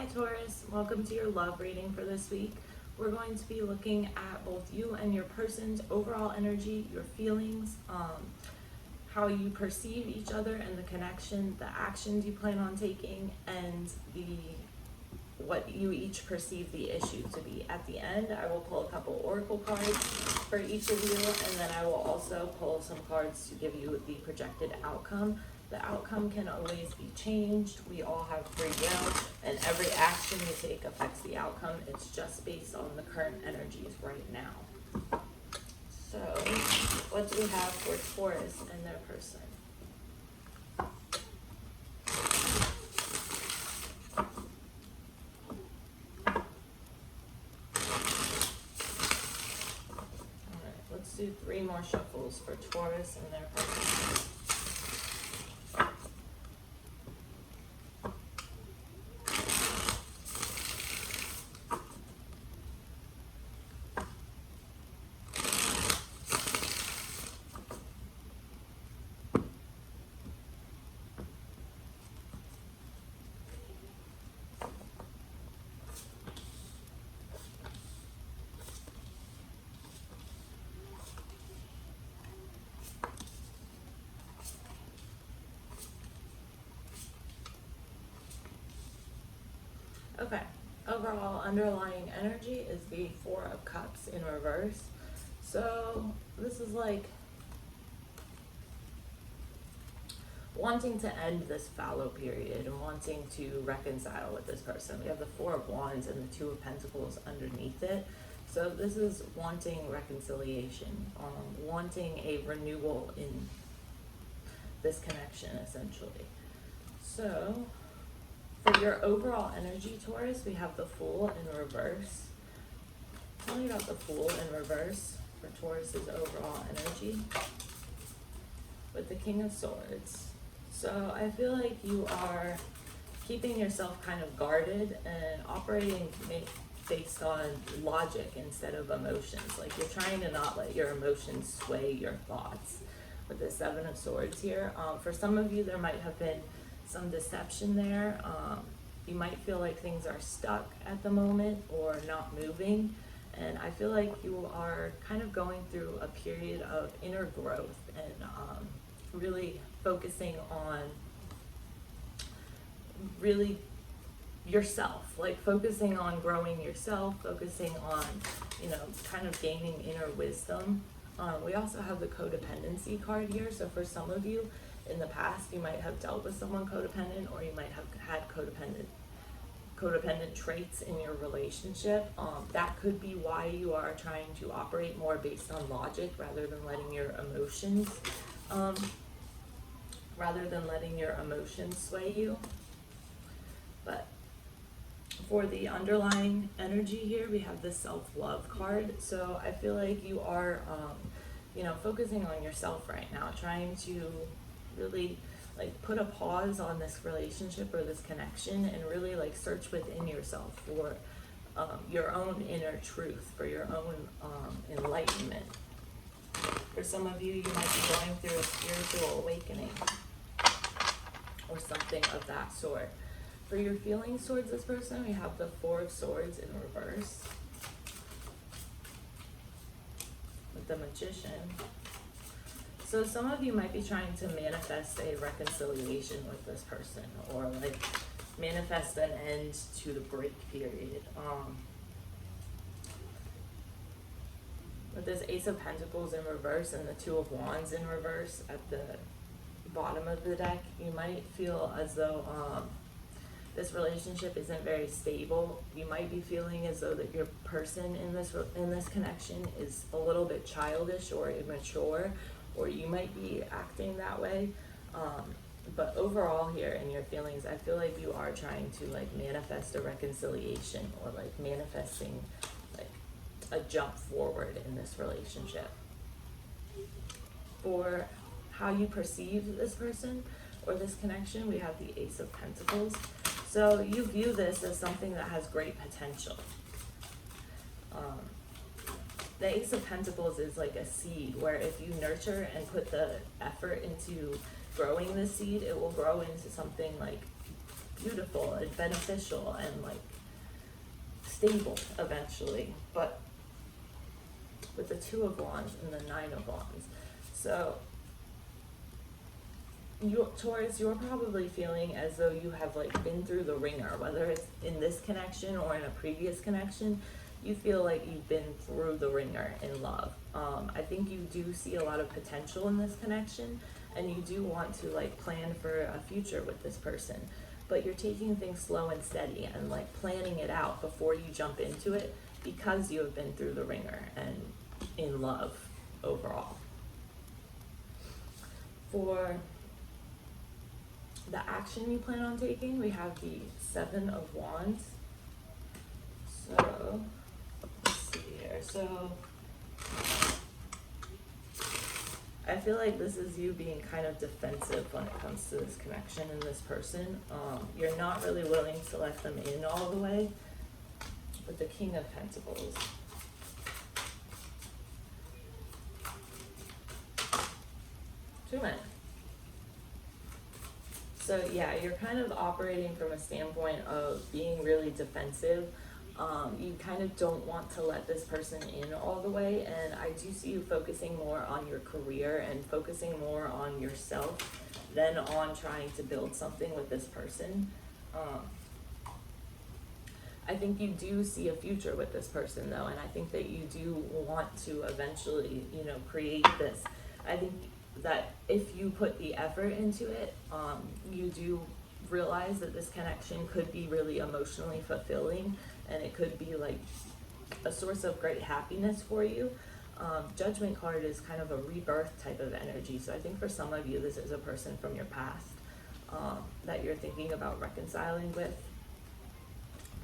Hi Taurus, welcome to your love reading for this week. We're going to be looking at both you and your person's overall energy, your feelings, how you perceive each other and the connection, the actions you plan on taking, and what you each perceive the issue to be. At the end, I will pull a couple oracle cards for each of you, and then I will also pull some cards to give you the projected outcome. The outcome can always be changed. We all have free will, and every action you take affects the outcome. It's just based on the current energies right now. So, what do we have for Taurus and their person? Alright, let's do 3 more shuffles for Taurus and their person. Okay, overall underlying energy is the 4 of Cups in reverse. So this is like wanting to end this fallow period and wanting to reconcile with this person. We have the 4 of Wands and the 2 of Pentacles underneath it. So this is wanting reconciliation, wanting a renewal in this connection essentially. So for your overall energy, Taurus, we have the Fool in reverse. Tell me about the Fool in reverse for Taurus's overall energy with the King of Swords. So I feel like you are keeping yourself kind of guarded and operating based on logic instead of emotions. Like you're trying to not let your emotions sway your thoughts with the 7 of Swords here. For some of you, there might have been some deception there. You might feel like things are stuck at the moment or not moving, and I feel like you are kind of going through a period of inner growth and really focusing on really yourself, like focusing on growing yourself, focusing on, kind of gaining inner wisdom. We also have the codependency card here, so for some of you, in the past, you might have dealt with someone codependent, or you might have had codependent traits in your relationship. That could be why you are trying to operate more based on logic rather than letting your emotions, sway you. But for the underlying energy here, we have the self-love card. So I feel like you are, focusing on yourself right now, trying to really put a pause on this relationship or this connection and really search within yourself for your own inner truth, for your own enlightenment. For some of you, you might be going through a spiritual awakening or something of that sort. For your feelings towards this person, we have the 4 of Swords in reverse with the Magician. So some of you might be trying to manifest a reconciliation with this person, or manifest an end to the break period. With this Ace of Pentacles in reverse and the 2 of Wands in reverse at the bottom of the deck, you might feel as though this relationship isn't very stable. You might be feeling as though that your person in this connection is a little bit childish or immature, or you might be acting that way. But overall here in your feelings, I feel like you are trying to manifest a reconciliation, or manifesting a jump forward in this relationship. For how you perceive this person or this connection, we have the Ace of Pentacles. So you view this as something that has great potential. The Ace of Pentacles is like a seed where if you nurture and put the effort into growing the seed, it will grow into something beautiful and beneficial and like stable eventually. But with the Two of Wands and the Nine of Wands, so Taurus, you're probably feeling as though you have like been through the ringer, whether it's in this connection or in a previous connection. You feel like you've been through the ringer in love. I think you do see a lot of potential in this connection, and you do want to like plan for a future with this person, but you're taking things slow and steady and like planning it out before you jump into it, because you have been through the ringer and in love overall. For the action you plan on taking, we have the Seven of Wands. So let's see here. So I feel like this is you being kind of defensive when it comes to this connection and this person. You're not really willing to let them in all the way. With the King of Pentacles. Two men. So yeah, you're kind of operating from a standpoint of being really defensive. You kind of don't want to let this person in all the way, and I do see you focusing more on your career and focusing more on yourself than on trying to build something with this person. I think you do see a future with this person though, and I think that you do want to eventually, you know, create this. I think that if you put the effort into it, you do realize that this connection could be really emotionally fulfilling, and it could be like a source of great happiness for you. Judgment card is kind of a rebirth type of energy, so I think for some of you this is a person from your past that you're thinking about reconciling with.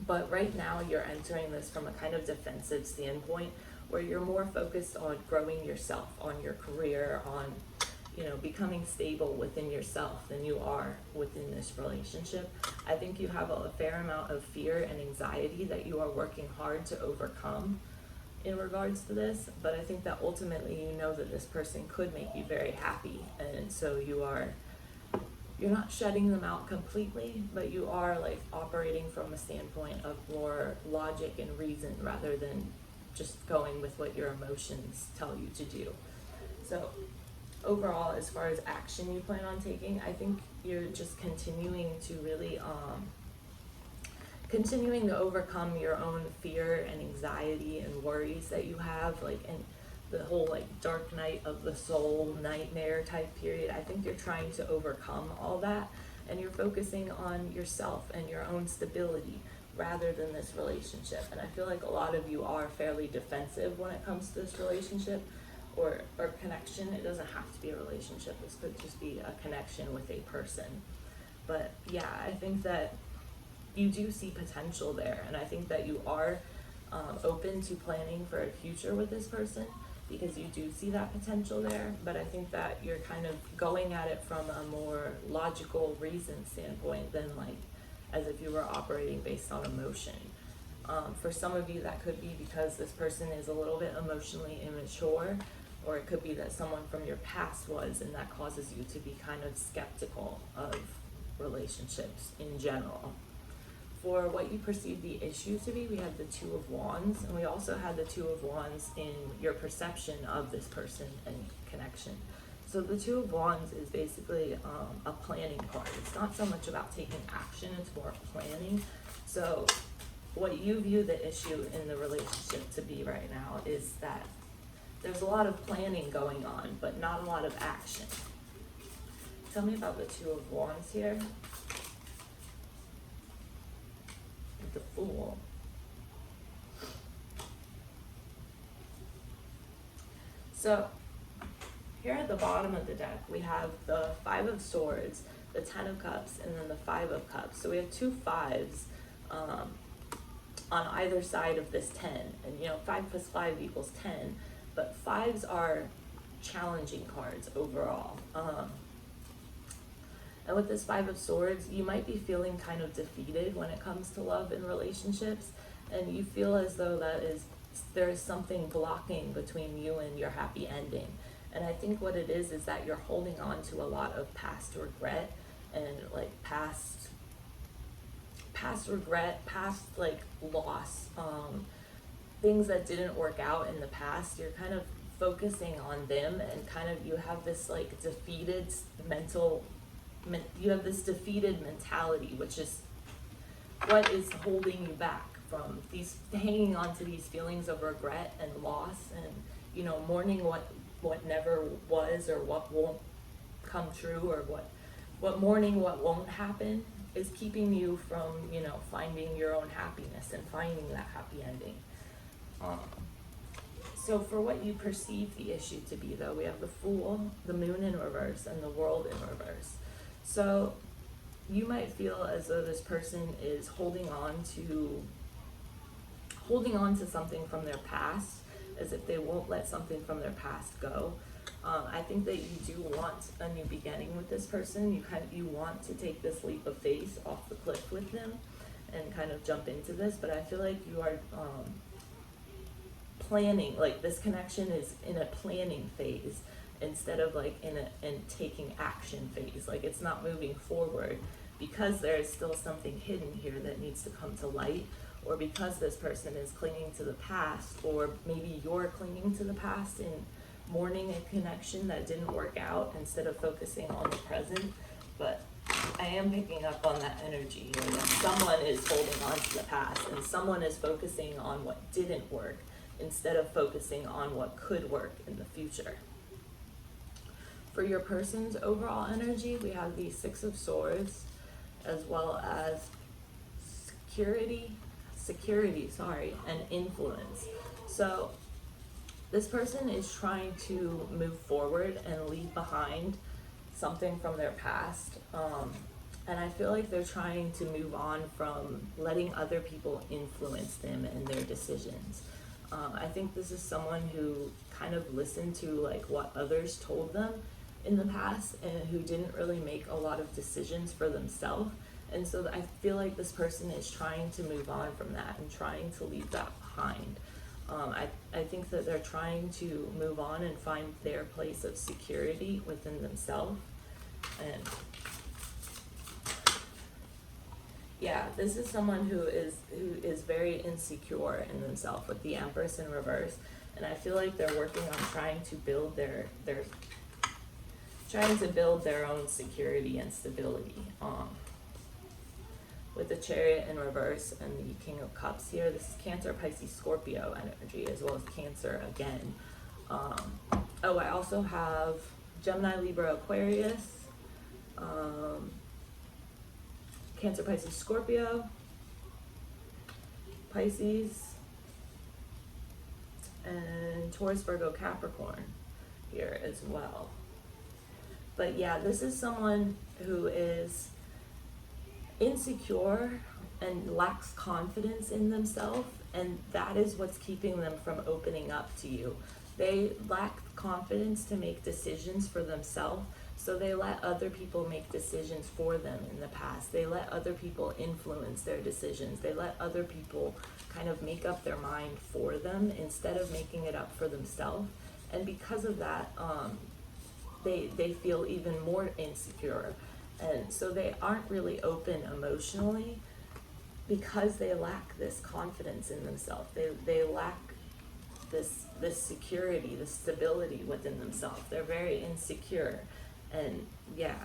But right now you're entering this from a kind of defensive standpoint, where you're more focused on growing yourself, on your career, on, you know, becoming stable within yourself than you are within this relationship. I think you have a fair amount of fear and anxiety that you are working hard to overcome in regards to this, but I think that ultimately you know that this person could make you very happy, and so you're not shutting them out completely, but you are like operating from a standpoint of more logic and reason rather than just going with what your emotions tell you to do. So overall, as far as action you plan on taking, I think you're just continuing to really continuing to overcome your own fear and anxiety and worries that you have, like, and the whole like dark night of the soul nightmare type period. I think you're trying to overcome all that, and you're focusing on yourself and your own stability rather than this relationship. And I feel like a lot of you are fairly defensive when it comes to this relationship or connection. It doesn't have to be a relationship. This could just be a connection with a person. But yeah, I think that you do see potential there, and I think that you are open to planning for a future with this person, because you do see that potential there. But I think that you're kind of going at it from a more logical reason standpoint than like as if you were operating based on emotion. For some of you, that could be because this person is a little bit emotionally immature, or it could be that someone from your past was, and that causes you to be kind of skeptical of relationships in general. For what you perceive the issue to be, we had the Two of Wands, and we also had the Two of Wands in your perception of this person and connection. So the Two of Wands is basically a planning card. It's not so much about taking action, it's more planning. So what you view the issue in the relationship to be right now is that there's a lot of planning going on, but not a lot of action. Tell me about the Two of Wands here. The Fool. So here at the bottom of the deck, we have the Five of Swords, the Ten of Cups, and then the Five of Cups. So we have two fives on either side of this 10. And you know, 5 plus 5 equals 10, but fives are challenging cards overall. And with this Five of Swords, you might be feeling kind of defeated when it comes to love and relationships, and you feel as though there is something blocking between you and your happy ending. And I think what it is that you're holding on to a lot of past regret and like past past regret, past like loss, things that didn't work out in the past. You're kind of focusing on them, and kind of you have this like defeated you have this defeated mentality, which is what is holding you back from these, hanging on to these feelings of regret and loss, and you know, mourning what never was, or what won't come true, or what mourning what won't happen is keeping you from, you know, finding your own happiness and finding that happy ending. So for what you perceive the issue to be, though, we have the Fool, the Moon in reverse, and the World in reverse. So you might feel as though this person is holding on to something from their past, as if they won't let something from their past go. I think that you do want a new beginning with this person. You want to take this leap of faith off the cliff with them and kind of jump into this, but I feel like you are planning, like this connection is in a planning phase instead of like in taking action phase. Like it's not moving forward because there is still something hidden here that needs to come to light, or because this person is clinging to the past, or maybe you're clinging to the past and mourning a connection that didn't work out instead of focusing on the present. But I am picking up on that energy here, that someone is holding on to the past and someone is focusing on what didn't work instead of focusing on what could work in the future. For your person's overall energy, we have the Six of Swords, as well as security, and influence. So this person is trying to move forward and leave behind something from their past. And I feel like they're trying to move on from letting other people influence them and their decisions. I think this is someone who kind of listened to like what others told them in the past, and who didn't really make a lot of decisions for themselves. And so I feel like this person is trying to move on from that and trying to leave that behind. I think that they're trying to move on and find their place of security within themselves. And yeah, this is someone who is very insecure in themselves, with the Empress in reverse. And I feel like they're working on trying to build their own security and stability. With the Chariot in reverse and the King of Cups here, this is Cancer, Pisces, Scorpio energy, as well as Cancer again. I also have Gemini, Libra, Aquarius, Cancer, Pisces, Scorpio, Pisces, and Taurus, Virgo, Capricorn here as well. But yeah, this is someone who is insecure and lacks confidence in themselves, and that is what's keeping them from opening up to you. They lack confidence to make decisions for themselves, so they let other people make decisions for them in the past. They let other people influence their decisions. They let other people kind of make up their mind for them instead of making it up for themselves. And because of that, they feel even more insecure. And so they aren't really open emotionally because they lack this confidence in themselves. They lack this security, this stability within themselves. They're very insecure. And yeah,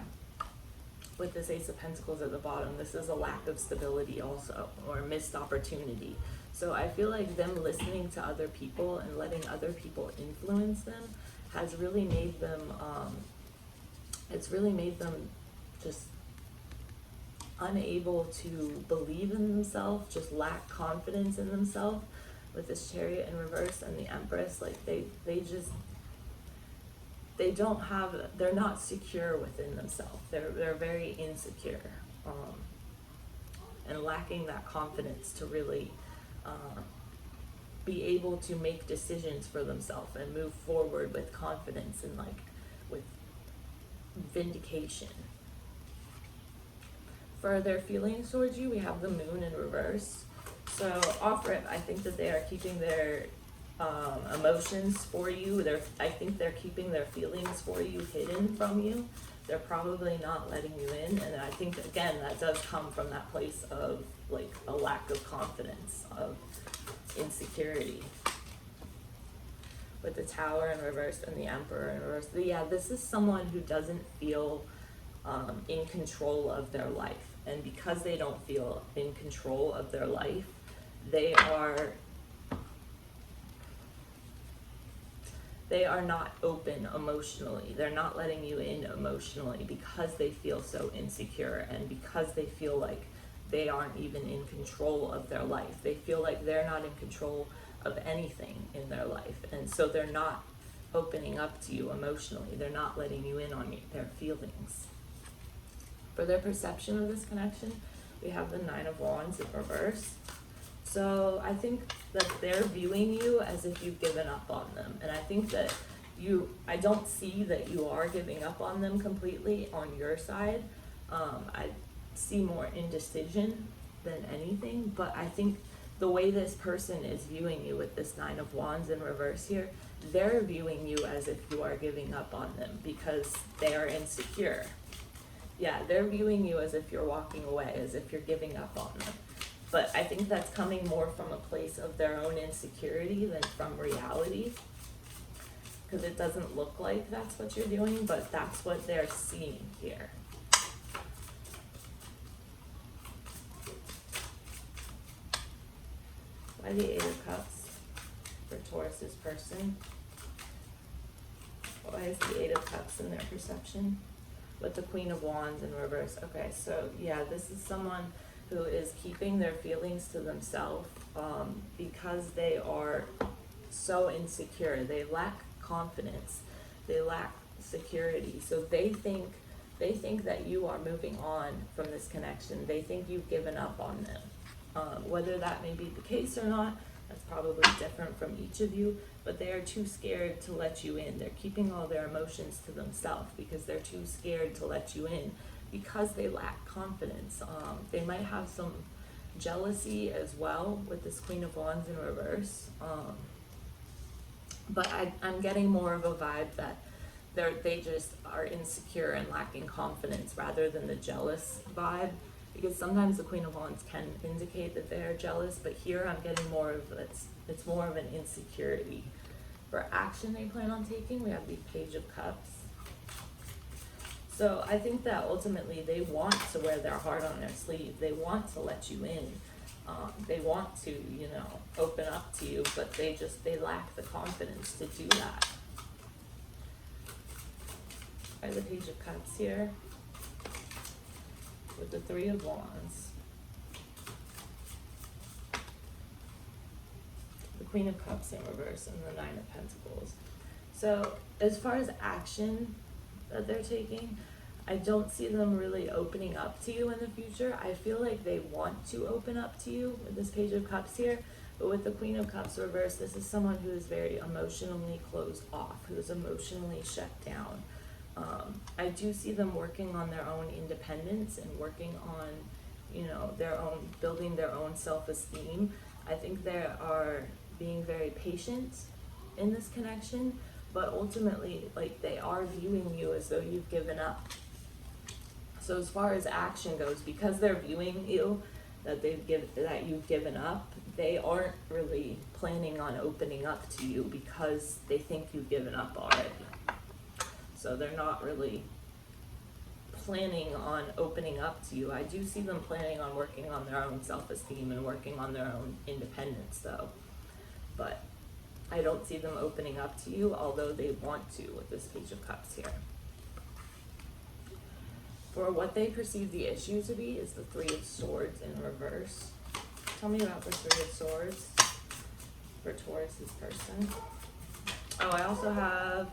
with this Ace of Pentacles at the bottom, this is a lack of stability also, or a missed opportunity. So I feel like them listening to other people and letting other people influence them has really made them, just unable to believe in themselves, just lack confidence in themselves. With this Chariot in reverse and the Empress, like they're not secure within themselves. They're very insecure, and lacking that confidence to really be able to make decisions for themselves and move forward with confidence and like with vindication. For their feelings towards you, we have the Moon in reverse. So off rip, I think that they are keeping their emotions for you. I think they're keeping their feelings for you hidden from you. they're probably not letting you in. And I think, again, that does come from that place of like a lack of confidence, of insecurity. With the Tower in reverse and the Emperor in reverse. Yeah, this is someone who doesn't feel in control of their life. And because they don't feel in control of their life, they are not open emotionally. They're not letting you in emotionally because they feel so insecure, and because they feel like they aren't even in control of their life. They feel like they're not in control of anything in their life, and so they're not opening up to you emotionally. They're not letting you in on their feelings. For their perception of this connection, we have the Nine of Wands in reverse. So I think that they're viewing you as if you've given up on them. And I think that I don't see that you are giving up on them completely on your side. I see more indecision than anything, but I think the way this person is viewing you with this Nine of Wands in reverse here, they're viewing you as if you are giving up on them because they are insecure. Yeah, they're viewing you as if you're walking away, as if you're giving up on them. But I think that's coming more from a place of their own insecurity than from reality. Because it doesn't look like that's what you're doing, but that's what they're seeing here. Why the Eight of Cups for Taurus's person? Why is the Eight of Cups in their perception? With the Queen of Wands in reverse. Okay, so yeah, this is someone who is keeping their feelings to themselves because they are so insecure. They lack confidence. They lack security. So they think that you are moving on from this connection. They think you've given up on them. Whether that may be the case or not, that's probably different from each of you, but they are too scared to let you in. They're keeping all their emotions to themselves because they're too scared to let you in, because they lack confidence. They might have some jealousy as well with this Queen of Wands in reverse. But I'm getting more of a vibe that they just are insecure and lacking confidence rather than the jealous vibe. Because sometimes the Queen of Wands can indicate that they are jealous, but here I'm getting more of it's more of an insecurity. For action they plan on taking, we have the Page of Cups. So I think that ultimately they want to wear their heart on their sleeve. They want to let you in. They want to, open up to you, but they lack the confidence to do that. By the Page of Cups here, with the Three of Wands, the Queen of Cups in reverse, and the Nine of Pentacles. So as far as action that they're taking, I don't see them really opening up to you in the future. I feel like they want to open up to you with this Page of Cups here, but with the Queen of Cups reverse, this is someone who is very emotionally closed off, who is emotionally shut down. I do see them working on their own independence and working on, building their own self-esteem. I think they are being very patient in this connection, but ultimately, they are viewing you as though you've given up. So as far as action goes, because they're viewing you that you've given up, they aren't really planning on opening up to you because they think you've given up already. So they're not really planning on opening up to you. I do see them planning on working on their own self-esteem and working on their own independence though. But I don't see them opening up to you, although they want to with this Page of Cups here. For what they perceive the issue to be is the Three of Swords in reverse. Tell me about the Three of Swords for Taurus's person. Oh, I also have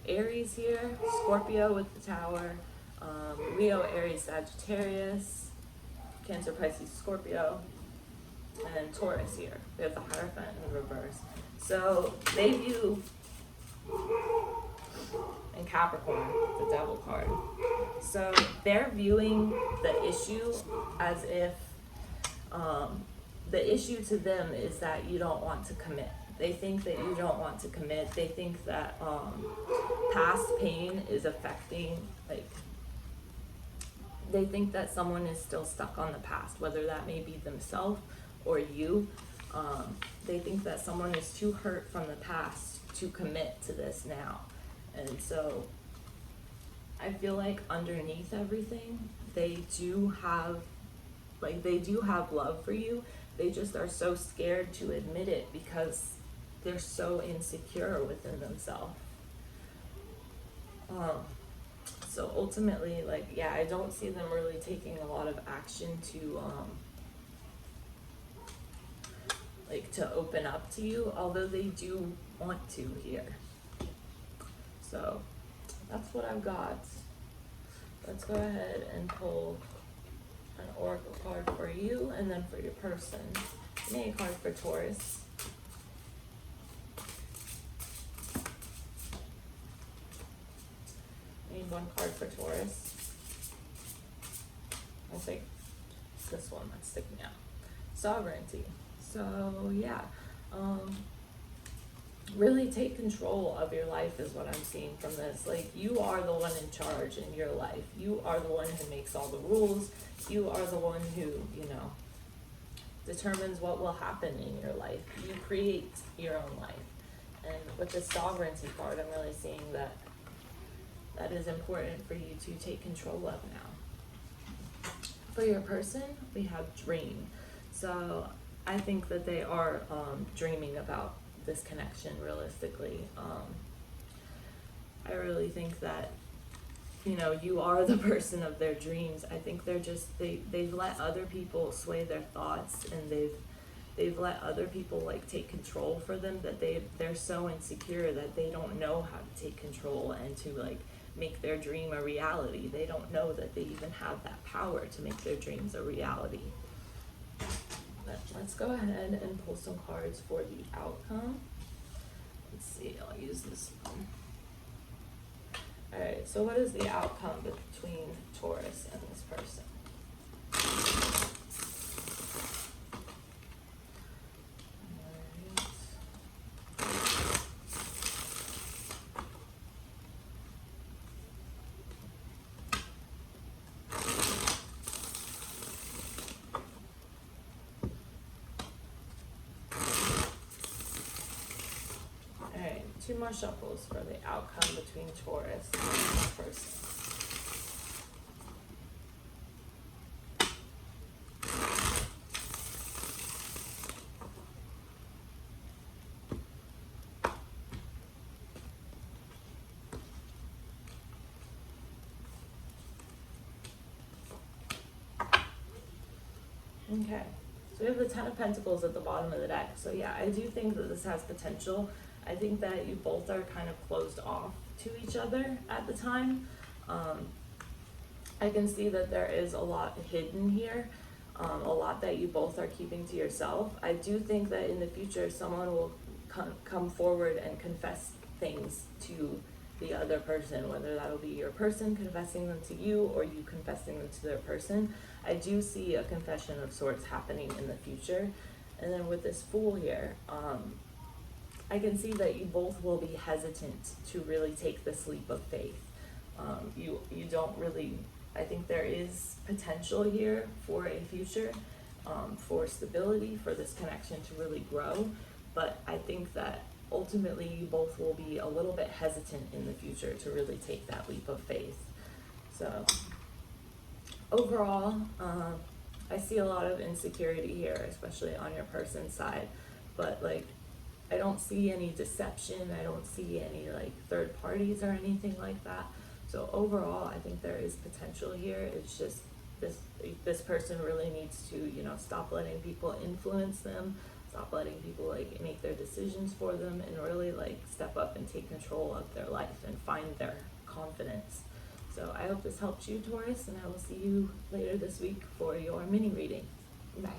Aries here, Scorpio with the Tower, Leo, Aries, Sagittarius, Cancer, Pisces, Scorpio, and then Taurus here. We have the Hierophant in reverse. So they view, and Capricorn, the Devil card. So they're viewing the issue as if the issue to them is that you don't want to commit. They think that you don't want to commit. They think that past pain is affecting They think that someone is still stuck on the past, whether that may be themselves or you. They think that someone is too hurt from the past to commit to this now. And so I feel like underneath everything, they do have love for you. They just are so scared to admit it because they're so insecure within themselves. So ultimately, like, yeah, I don't see them really taking a lot of action to to open up to you, although they do want to here. So that's what I've got. Let's go ahead and pull an oracle card for you, and then for your person. Give me a card for Taurus. Need one card for Taurus. I'll take this one that's sticking out. Sovereignty. So yeah, really take control of your life is what I'm seeing from this. Like, you are the one in charge in your life. You are the one who makes all the rules. You are the one who, determines what will happen in your life. You create your own life. And with the sovereignty card, I'm really seeing that is important for you to take control of now. For your person, we have dream. So I think that they are dreaming about this connection realistically. I really think that, you are the person of their dreams. I think they've let other people sway their thoughts, and they've let other people take control for them, that they're so insecure that they don't know how to take control and to make their dream a reality. They don't know that they even have that power to make their dreams a reality. But let's go ahead and pull some cards for the outcome. Let's see, I'll use this one. Alright, so what is the outcome between Taurus and this person? Two more shuffles for the outcome between Taurus and this person. Okay, so we have the Ten of Pentacles at the bottom of the deck. So yeah, I do think that this has potential. I think that you both are kind of closed off to each other at the time. I can see that there is a lot hidden here, a lot that you both are keeping to yourself. I do think that in the future, someone will come forward and confess things to the other person, whether that'll be your person confessing them to you or you confessing them to their person. I do see a confession of sorts happening in the future. And then with this Fool here, I can see that you both will be hesitant to really take this leap of faith. You don't really, I think there is potential here for a future, for stability, for this connection to really grow. But I think that ultimately you both will be a little bit hesitant in the future to really take that leap of faith. So overall, I see a lot of insecurity here, especially on your person's side. But I don't see any deception. I don't see any third parties or anything like that. So overall, I think there is potential here. It's just this person really needs to, stop letting people influence them, stop letting people make their decisions for them, and really step up and take control of their life and find their confidence. So I hope this helped you, Taurus, and I will see you later this week for your mini reading. Bye.